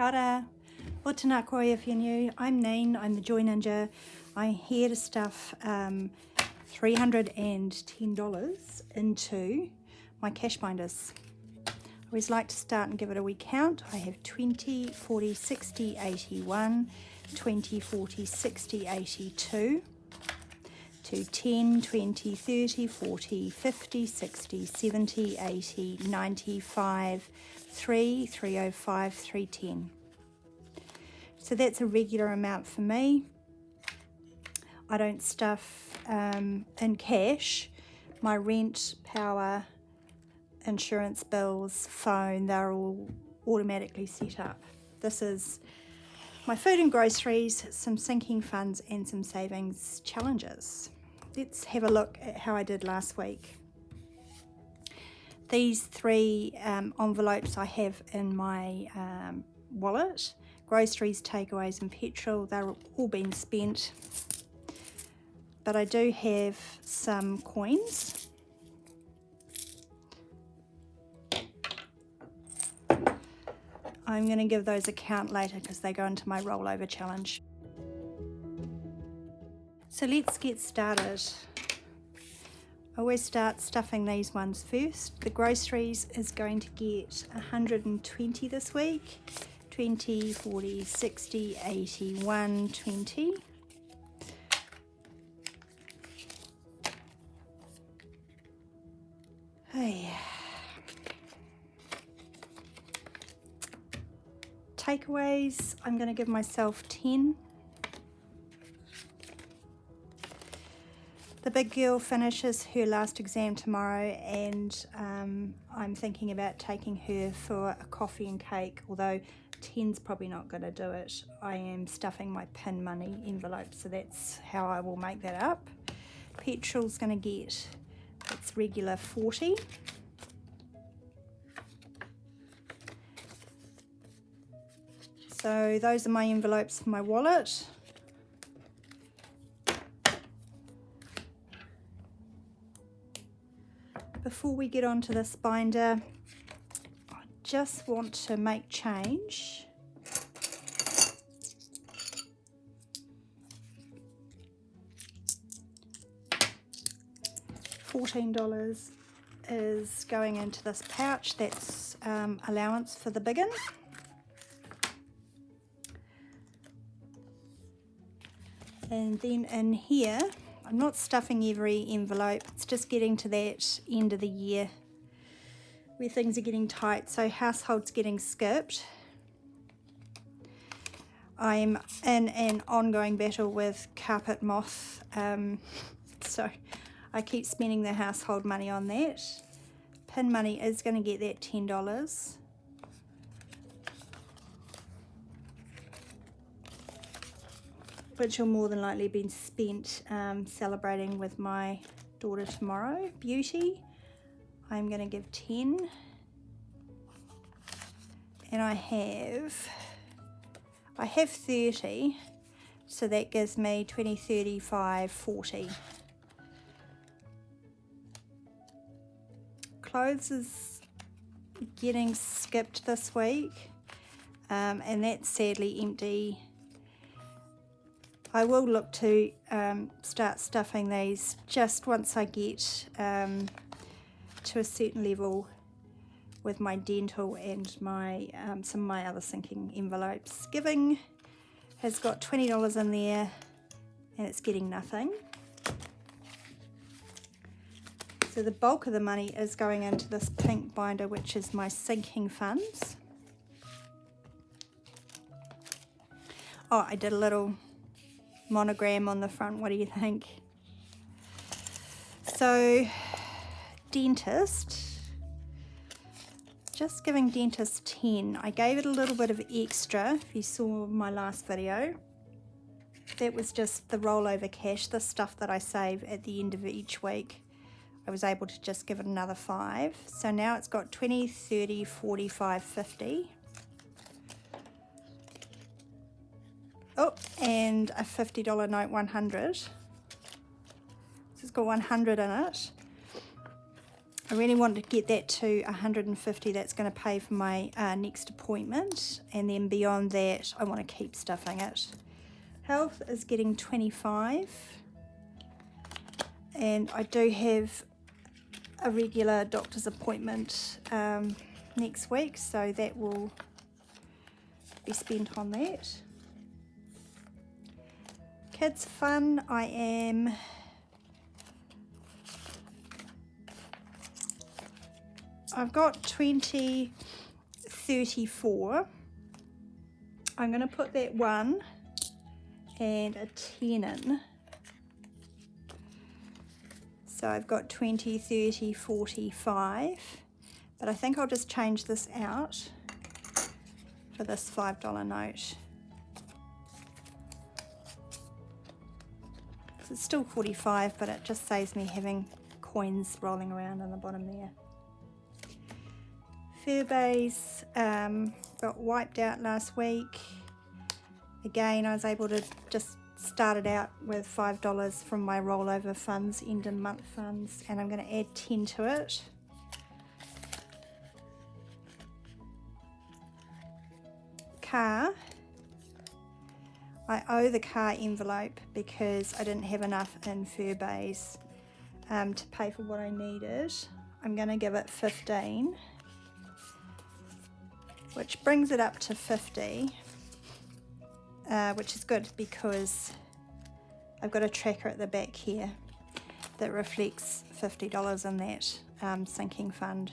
Kia ora. O tēnā koe if you're new. I'm Neen, I'm the Joy Ninja. I'm here to stuff $310 into my cash binders. I always like to start and give it a wee count. I have 20, 40, 60, 81, 20, 40, 60, 82, to 10, 20, 30, 40, 50, 60, 70, 80, 95, 3, 305, 310. So that's a regular amount for me. I don't stuff in cash. My rent, power, insurance bills, phone, they're all automatically set up. This is my food and groceries, some sinking funds and some savings challenges. Let's have a look at how I did last week. These three envelopes I have in my wallet. Groceries, takeaways and petrol, they're all been spent. But I do have some coins. I'm going to give those a count later because they go into my rollover challenge. So let's get started. I always start stuffing these ones first. The groceries is going to get 120 this week. 20, 40, 60, 80, 120. Hey. Takeaways, I'm going to give myself 10. The big girl finishes her last exam tomorrow and I'm thinking about taking her for a coffee and cake, although 10's probably not going to do it. I am stuffing my pin money envelope, so that's how I will make that up. Petrol's going to get its regular 40. So those are my envelopes for my wallet. Before we get onto this binder, I just want to make change. $14 is going into this pouch. That's allowance for the biggin. And then in here, I'm not stuffing every envelope, it's just getting to that end of the year where things are getting tight, so household's getting skipped. I'm in an ongoing battle with carpet moth, so I keep spending the household money on that. Pin money is going to get that $10. Which will more than likely be spent celebrating with my daughter tomorrow. Beauty, I'm going to give 10. And I have 30, so that gives me 20, 35, 40. Clothes is getting skipped this week, and that's sadly empty. I will look to start stuffing these just once I get to a certain level with my dental and my some of my other sinking envelopes. Giving has got $20 in there and it's getting nothing. So the bulk of the money is going into this pink binder, which is my sinking funds. Oh, I did a little monogram on the front. What do you think? So dentist, just giving dentist 10. I gave it a little bit of extra if you saw my last video. That was just the rollover cash, the stuff that I save at the end of each week. I was able to just give it another 5. So now it's got 20, 30, 45, 50. Oh, and a $50 note, 100. So it's got 100 in it. I really want to get that to 150. That's going to pay for my next appointment, and then beyond that I want to keep stuffing it. Health is getting 25, and I do have a regular doctor's appointment next week, so that will be spent on that. Kids fun, I've got 20.34. I'm going to put that 1 and a 10 in. So I've got 20, 30, 45. But I think I'll just change this out for this $5 note. It's still 45, but it just saves me having coins rolling around in the bottom there. Furbays got wiped out last week. Again, I was able to just start it out with $5 from my rollover funds, end of month funds, and I'm going to add 10 to it. Car. I owe the car envelope because I didn't have enough in Furbays to pay for what I needed. I'm going to give it 15. Which brings it up to 50, which is good because I've got a tracker at the back here that reflects $50 in that sinking fund.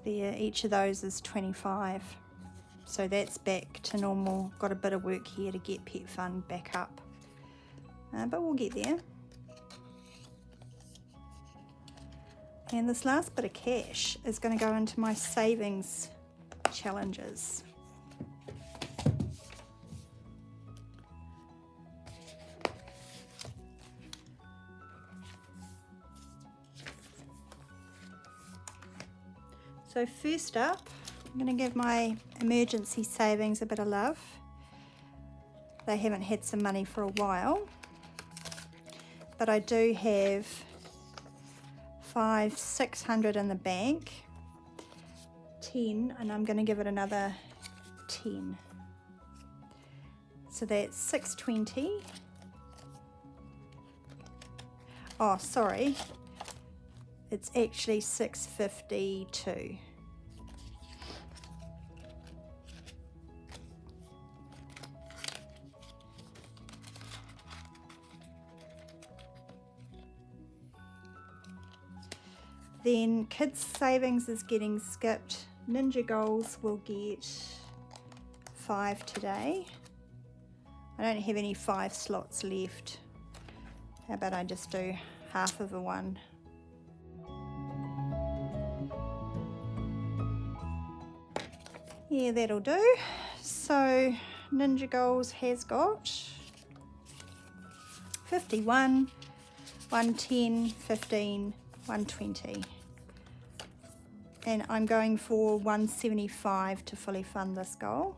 There, each of those is 25, so that's back to normal. Got a bit of work here to get pet fund back up, but we'll get there. And this last bit of cash is going to go into my savings challenges. So first up, I'm going to give my emergency savings a bit of love. They haven't had some money for a while, but I do have $600 in the bank, 10, and I'm going to give it another 10. So that's 620. Oh, sorry, it's actually 652. Then kids savings is getting skipped. Ninja goals will get 5 today. I don't have any 5 slots left. How about I just do half of a 1? Yeah, that'll do. So Ninja goals has got 51, 110, 15, 120, and I'm going for 175 to fully fund this goal,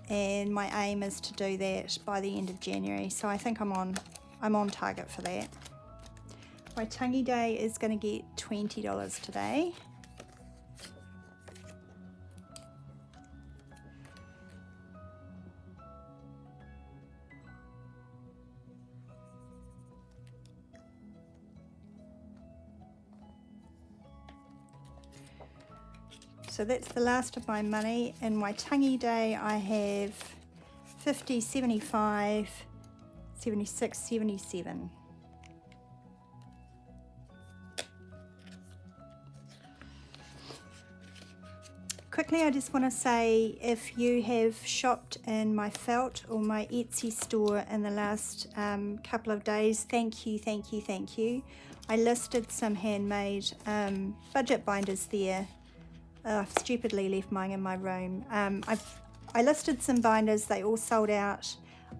and my aim is to do that by the end of January, so I think I'm on target for that. My tangi day is going to get $20 today. So that's the last of my money. In my tangi day I have 50, 75, 76, 77. Quickly, I just want to say, if you have shopped in my felt or my Etsy store in the last couple of days, thank you, thank you, thank you. I listed some handmade budget binders there. I've stupidly left mine in my room. I listed some binders, they all sold out.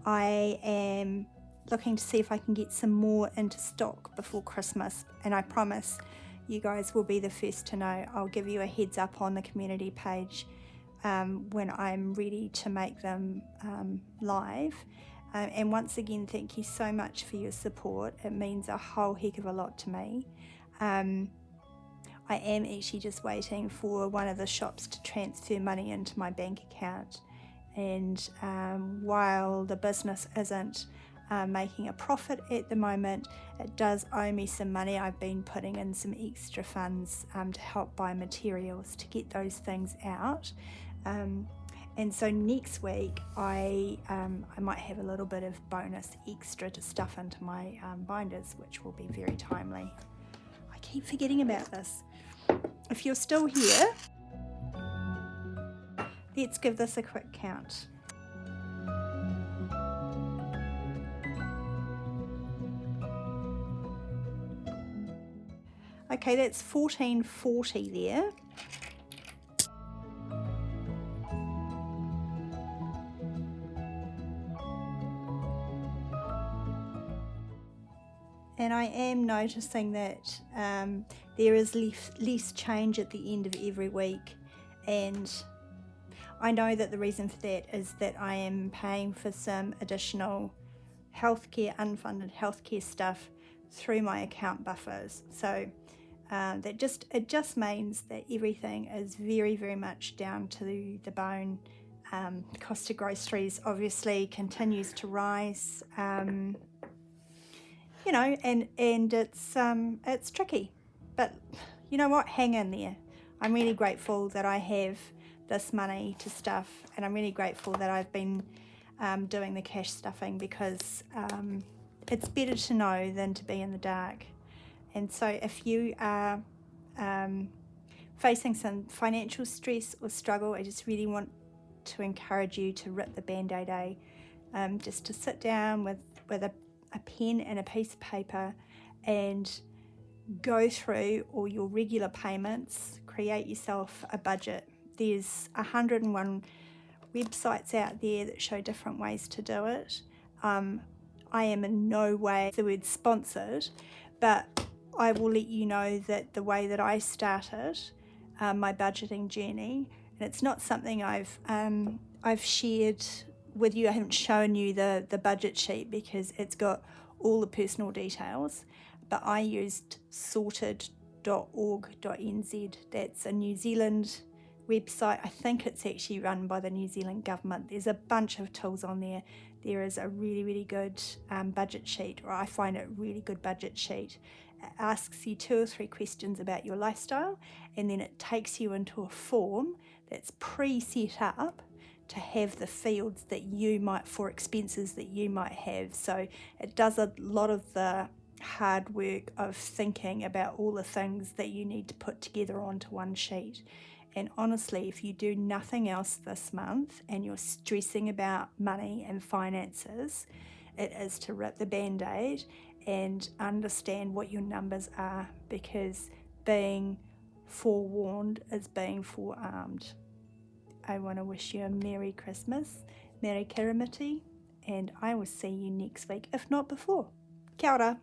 I am looking to see if I can get some more into stock before Christmas, and I promise you guys will be the first to know. I'll give you a heads up on the community page when I'm ready to make them live. And once again, thank you so much for your support. It means a whole heck of a lot to me. I am actually just waiting for one of the shops to transfer money into my bank account. And while the business isn't making a profit at the moment, it does owe me some money. I've been putting in some extra funds to help buy materials to get those things out. And so next week I might have a little bit of bonus extra to stuff into my binders, which will be very timely. I keep forgetting about this. If you're still here, let's give this a quick count. Okay, that's 1440 there. And I am noticing that there is less change at the end of every week, and I know that the reason for that is that I am paying for some additional healthcare, unfunded healthcare stuff through my account buffers. So it just means that everything is very, very much down to the bone. The cost of groceries obviously continues to rise. You know, and it's tricky, but you know what, hang in there. I'm really grateful that I have this money to stuff, and I'm really grateful that I've been doing the cash stuffing, because it's better to know than to be in the dark. And so if you are facing some financial stress or struggle, I just really want to encourage you to rip the band-aid, just to sit down with a pen and a piece of paper and go through all your regular payments, create yourself a budget. There's 101 websites out there that show different ways to do it. I am in no way the word sponsored, but I will let you know that the way that I started my budgeting journey, and it's not something I've shared with you. I haven't shown you the budget sheet because it's got all the personal details, but I used sorted.org.nz. That's a New Zealand website. I think it's actually run by the New Zealand government. There's a bunch of tools on there. There is a really, really good budget sheet, or I find it a really good budget sheet. It asks you 2 or 3 questions about your lifestyle, and then it takes you into a form that's pre-set up to have the fields that you might, for expenses that you might have. So it does a lot of the hard work of thinking about all the things that you need to put together onto one sheet. And honestly, if you do nothing else this month and you're stressing about money and finances, it is to rip the band-aid and understand what your numbers are, because being forewarned is being forearmed. I want to wish you a Merry Christmas, Merry Kirimiti, and I will see you next week, if not before. Kia ora.